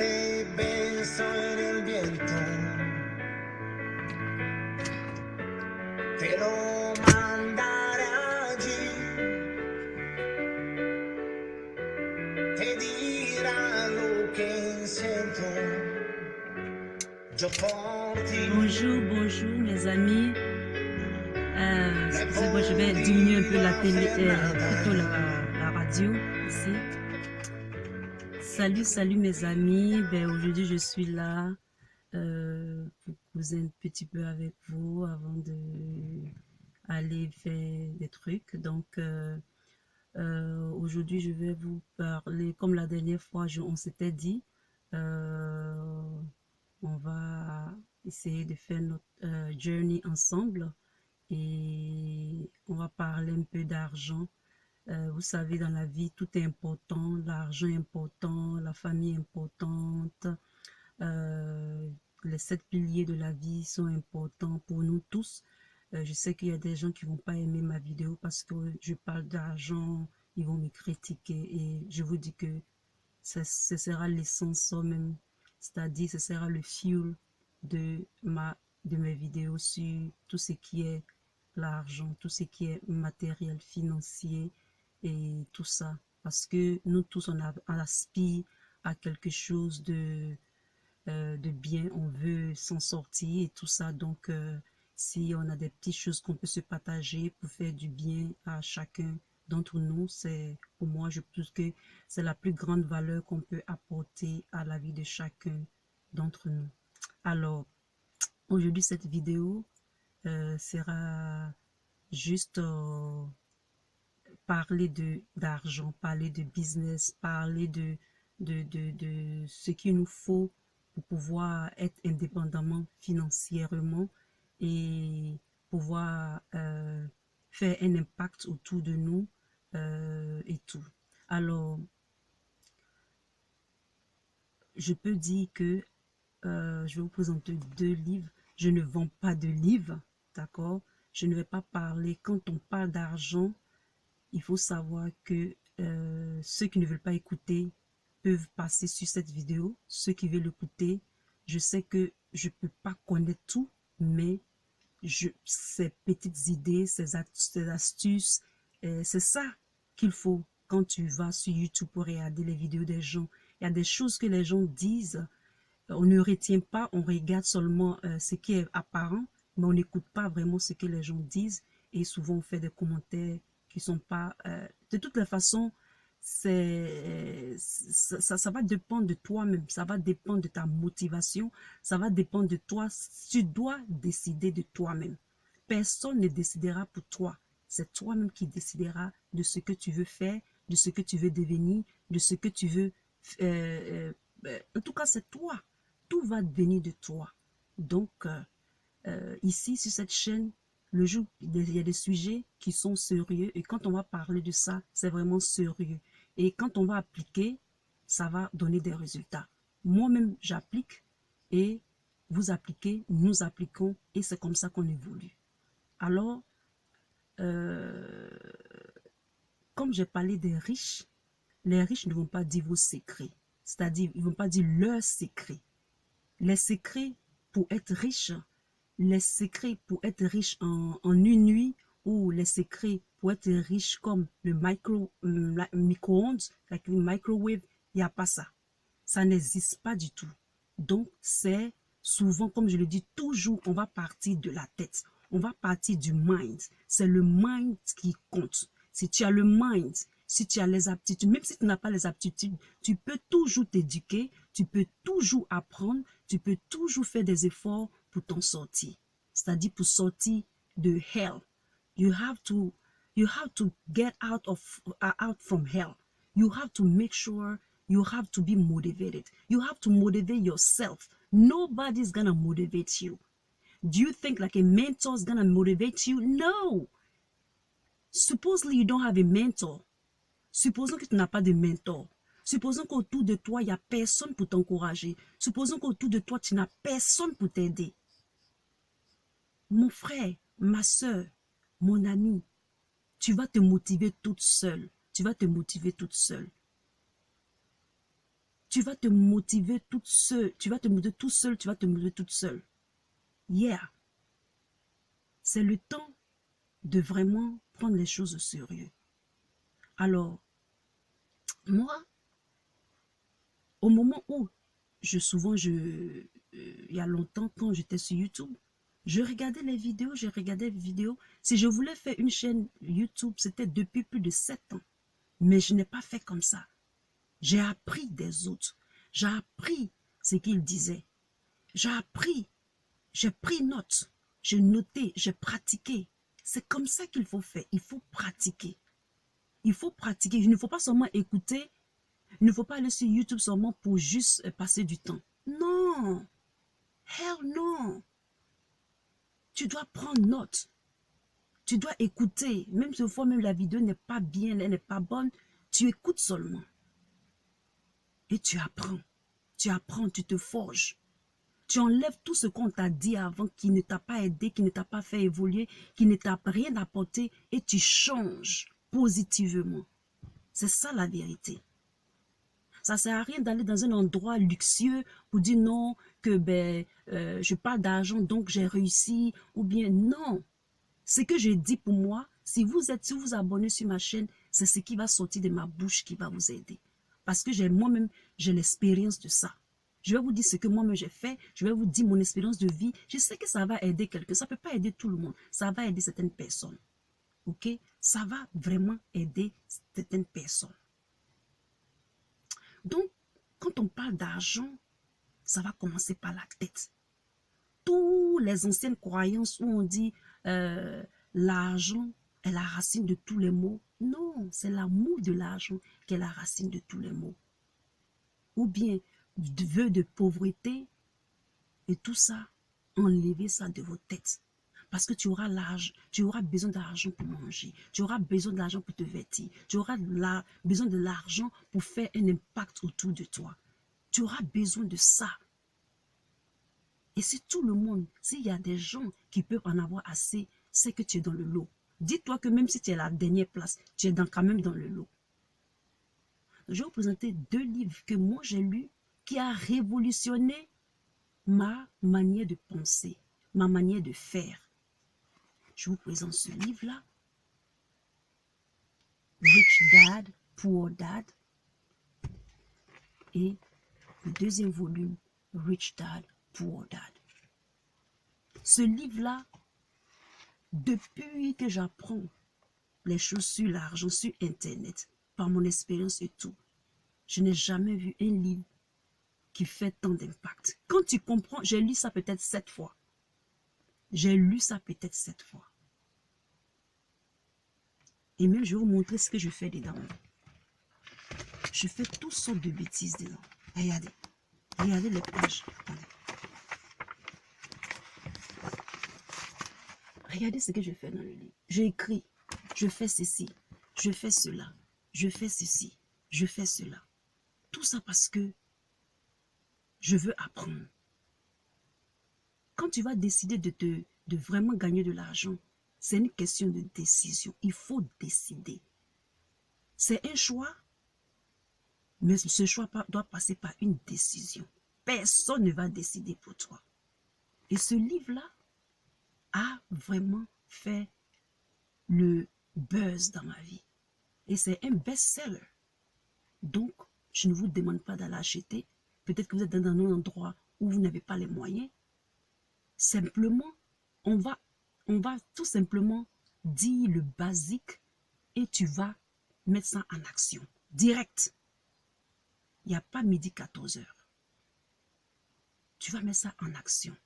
Dejaste beso en el viento, te lo mandaré allí, te dirá lo que siento. Yo por ti. Bonjour, bonjour mes amis. Excusez-moi, je vais diminuer un peu la télé, plutôt la radio ici. Salut mes amis. Ben, aujourd'hui je suis là pour causer un petit peu avec vous avant de aller faire des trucs. Donc aujourd'hui je vais vous parler, comme la dernière fois on s'était dit, on va essayer de faire notre journey ensemble. Et on va parler un peu d'argent. Vous savez, dans la vie, tout est important. L'argent est important, la famille est importante. Les 7 piliers de la vie sont importants pour nous tous. Je sais qu'il y a des gens qui vont pas aimer ma vidéo parce que je parle d'argent, ils vont me critiquer. Et je vous dis que ce sera l'essence même, c'est-à-dire ce sera le fuel de mes vidéos sur tout ce qui est l'argent, tout ce qui est matériel, financier et tout ça. Parce que nous tous, on aspire à quelque chose de bien, on veut s'en sortir et tout ça. Donc, si on a des petites choses qu'on peut se partager pour faire du bien à chacun d'entre nous, c'est, pour moi, je pense que c'est la plus grande valeur qu'on peut apporter à la vie de chacun d'entre nous. Alors, aujourd'hui, cette vidéo sera juste parler d'argent, parler de business, parler de ce qu'il nous faut pour pouvoir être indépendamment financièrement et pouvoir faire un impact autour de nous et tout. Alors, je peux dire que je vais vous présenter 2 livres. Je ne vends pas de livres, d'accord? Je ne vais pas parler, quand on parle d'argent, il faut savoir que ceux qui ne veulent pas écouter peuvent passer sur cette vidéo. Ceux qui veulent écouter, je sais que je ne peux pas connaître tout, mais ces petites idées, ces astuces, c'est ça qu'il faut quand tu vas sur YouTube pour regarder les vidéos des gens. Il y a des choses que les gens disent, on ne retient pas, on regarde seulement ce qui est apparent, mais on n'écoute pas vraiment ce que les gens disent et souvent on fait des commentaires qui sont pas... de toutes les façons, ça va dépendre de toi-même, ça va dépendre de ta motivation, ça va dépendre de toi. Tu dois décider de toi-même. Personne ne décidera pour toi. C'est toi-même qui décideras de ce que tu veux faire, de ce que tu veux devenir, de ce que tu veux... en tout cas, c'est toi. Tout va venir de toi. Donc, ici, sur cette chaîne, le jour, il y a des sujets qui sont sérieux et quand on va parler de ça, c'est vraiment sérieux. Et quand on va appliquer, ça va donner des résultats. Moi-même, j'applique et vous appliquez, nous appliquons et c'est comme ça qu'on évolue. Alors, comme j'ai parlé des riches, les riches ne vont pas dire vos secrets. C'est-à-dire, ils ne vont pas dire leurs secrets. Les secrets pour être riche, les secrets pour être riche en une nuit ou les secrets pour être riche comme le micro-ondes, like le microwave, il n'y a pas ça. Ça n'existe pas du tout. Donc, c'est souvent, comme je le dis, toujours, on va partir de la tête. On va partir du mind. C'est le mind qui compte. Si tu as le mind, si tu as les aptitudes, même si tu n'as pas les aptitudes, tu peux toujours t'éduquer, tu peux toujours apprendre, tu peux toujours faire des efforts pour t'en sortir. C'est-à-dire pour sortir de hell. You have to get out from hell. You have to make sure you have to be motivated. You have to motivate yourself. Nobody's gonna motivate you. Do you think like a mentor is gonna motivate you? No. Supposedly you don't have a mentor. Supposons que tu n'as pas de mentor. Supposons qu'autour de toi, il n'y a personne pour t'encourager. Supposons qu'autour de toi, tu n'as personne pour t'aider. Mon frère, ma soeur, mon ami, tu vas te motiver toute seule. Tu vas te motiver toute seule. tu vas te motiver toute seule. Tu vas te motiver tout seul, tu vas te motiver toute seule. Yeah. C'est le temps de vraiment prendre les choses au sérieux. Alors, moi, au moment où il y a longtemps, quand j'étais sur YouTube, je regardais les vidéos, Si je voulais faire une chaîne YouTube, c'était depuis plus de 7 ans. Mais je n'ai pas fait comme ça. J'ai appris des autres. J'ai appris ce qu'ils disaient. J'ai appris. J'ai pris note. J'ai noté. J'ai pratiqué. C'est comme ça qu'il faut faire. Il faut pratiquer. Il faut pratiquer. Il ne faut pas seulement écouter. Il ne faut pas aller sur YouTube seulement pour juste passer du temps. Non. Hell non. Tu dois prendre note. Tu dois écouter. Même si fois même la vidéo n'est pas bien, elle n'est pas bonne, tu écoutes seulement. Et tu apprends. Tu apprends, tu te forges. Tu enlèves tout ce qu'on t'a dit avant qui ne t'a pas aidé, qui ne t'a pas fait évoluer, qui ne t'a rien apporté et tu changes positivement. C'est ça la vérité. Ça ne sert à rien d'aller dans un endroit luxueux pour dire non, que je parle d'argent donc j'ai réussi ou bien non. Ce que je dis pour moi, si vous vous abonnez sur ma chaîne, c'est ce qui va sortir de ma bouche qui va vous aider. Parce que moi-même, j'ai l'expérience de ça. Je vais vous dire ce que moi-même j'ai fait. Je vais vous dire mon expérience de vie. Je sais que ça va aider quelqu'un. Ça ne peut pas aider tout le monde. Ça va aider certaines personnes. Ok? Ça va vraiment aider certaines personnes. Donc, quand on parle d'argent, ça va commencer par la tête. Toutes les anciennes croyances où on dit l'argent est la racine de tous les maux. Non, c'est l'amour de l'argent qui est la racine de tous les maux. Ou bien, vœux de pauvreté et tout ça, enlevez ça de vos têtes. Parce que tu auras besoin d'argent pour manger, tu auras besoin d'argent pour te vêtir, tu auras besoin de l'argent pour faire un impact autour de toi. Tu auras besoin de ça. Et si tout le monde, s'il y a des gens qui peuvent en avoir assez, c'est que tu es dans le lot. Dis-toi que même si tu es à la dernière place, tu es quand même dans le lot. Je vais vous présenter 2 livres que moi j'ai lus qui a révolutionné ma manière de penser, ma manière de faire. Je vous présente ce livre-là. Rich Dad, Poor Dad. Et le 2e volume, Rich Dad, Poor Dad. Ce livre-là, depuis que j'apprends les choses sur l'argent, sur Internet, par mon expérience et tout, je n'ai jamais vu un livre qui fait tant d'impact. Quand tu comprends, j'ai lu ça peut-être 7 fois. J'ai lu ça peut-être 7 fois. Et même, je vais vous montrer ce que je fais dedans. Je fais toutes sortes de bêtises dedans. Regardez. Regardez les pages. Attendez. Regardez ce que je fais dans le livre. J'ai écrit, je fais ceci, je fais cela, je fais ceci, je fais cela. Tout ça parce que je veux apprendre. Quand tu vas décider de vraiment gagner de l'argent, c'est une question de décision. Il faut décider. C'est un choix, mais ce choix doit passer par une décision. Personne ne va décider pour toi. Et ce livre-là a vraiment fait le buzz dans ma vie. Et c'est un best-seller. Donc, je ne vous demande pas d'aller acheter. Peut-être que vous êtes dans un endroit où vous n'avez pas les moyens. Simplement, on va tout simplement dire le basique et tu vas mettre ça en action. Direct. Il n'y a pas midi 14 h. Tu vas mettre ça en action.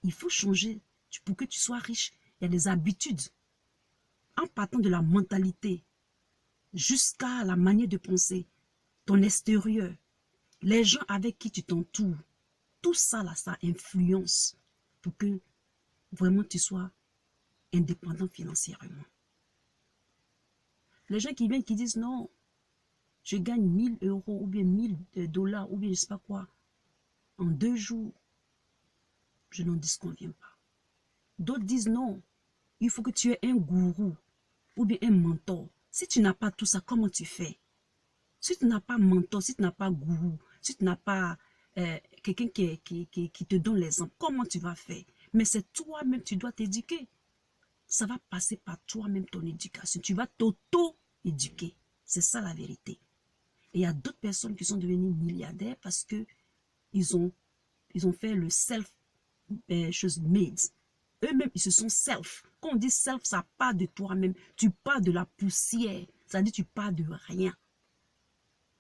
Il faut changer. Pour que tu sois riche, il y a des habitudes. En partant de la mentalité jusqu'à la manière de penser, ton extérieur, les gens avec qui tu t'entoures, tout ça là, ça influence pour que vraiment tu sois indépendant financièrement. Les gens qui viennent qui disent non, je gagne 1000 € ou bien 1000 $ ou bien je ne sais pas quoi en 2 jours, je n'en disconviens pas. D'autres disent non, il faut que tu aies un gourou ou bien un mentor. Si tu n'as pas tout ça, comment tu fais? Si tu n'as pas mentor, si tu n'as pas gourou, si tu n'as pas quelqu'un qui te donne l'exemple, comment tu vas faire? Mais c'est toi-même, tu dois t'éduquer. Ça va passer par toi-même ton éducation. Tu vas t'auto-éduquer. C'est ça la vérité. Et il y a d'autres personnes qui sont devenues milliardaires parce que ils ont fait le self chose made. Eux-mêmes, ils se sont self. Quand on dit self, ça part de toi-même. Tu pars de la poussière. Ça veut dire tu pars de rien.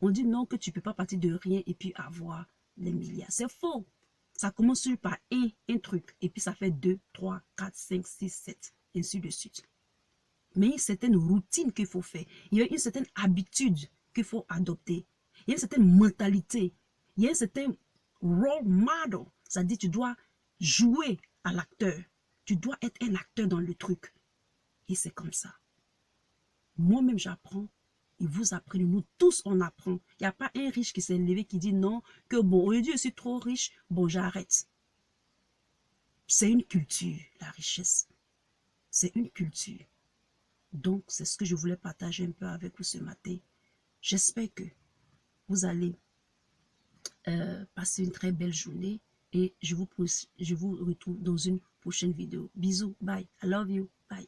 On dit non que tu ne peux pas partir de rien et puis avoir les milliards. C'est faux. Ça commence sur par un truc. Et puis ça fait 2, 3, 4, 5, 6, 7. Ainsi de suite. Mais il y a une certaine routine qu'il faut faire. Il y a une certaine habitude qu'il faut adopter. Il y a une certaine mentalité. Il y a un certain role model. C'est-à-dire tu dois jouer à l'acteur. Tu dois être un acteur dans le truc. Et c'est comme ça. Moi-même, j'apprends. Et vous apprenez. Nous tous, on apprend. Il n'y a pas un riche qui s'est levé qui dit non, que bon, aujourd'hui, je suis trop riche, bon, j'arrête. C'est une culture, la richesse. C'est une culture. Donc, c'est ce que je voulais partager un peu avec vous ce matin. J'espère que vous allez passer une très belle journée et je vous retrouve dans une prochaine vidéo. Bisous, bye, I love you, bye.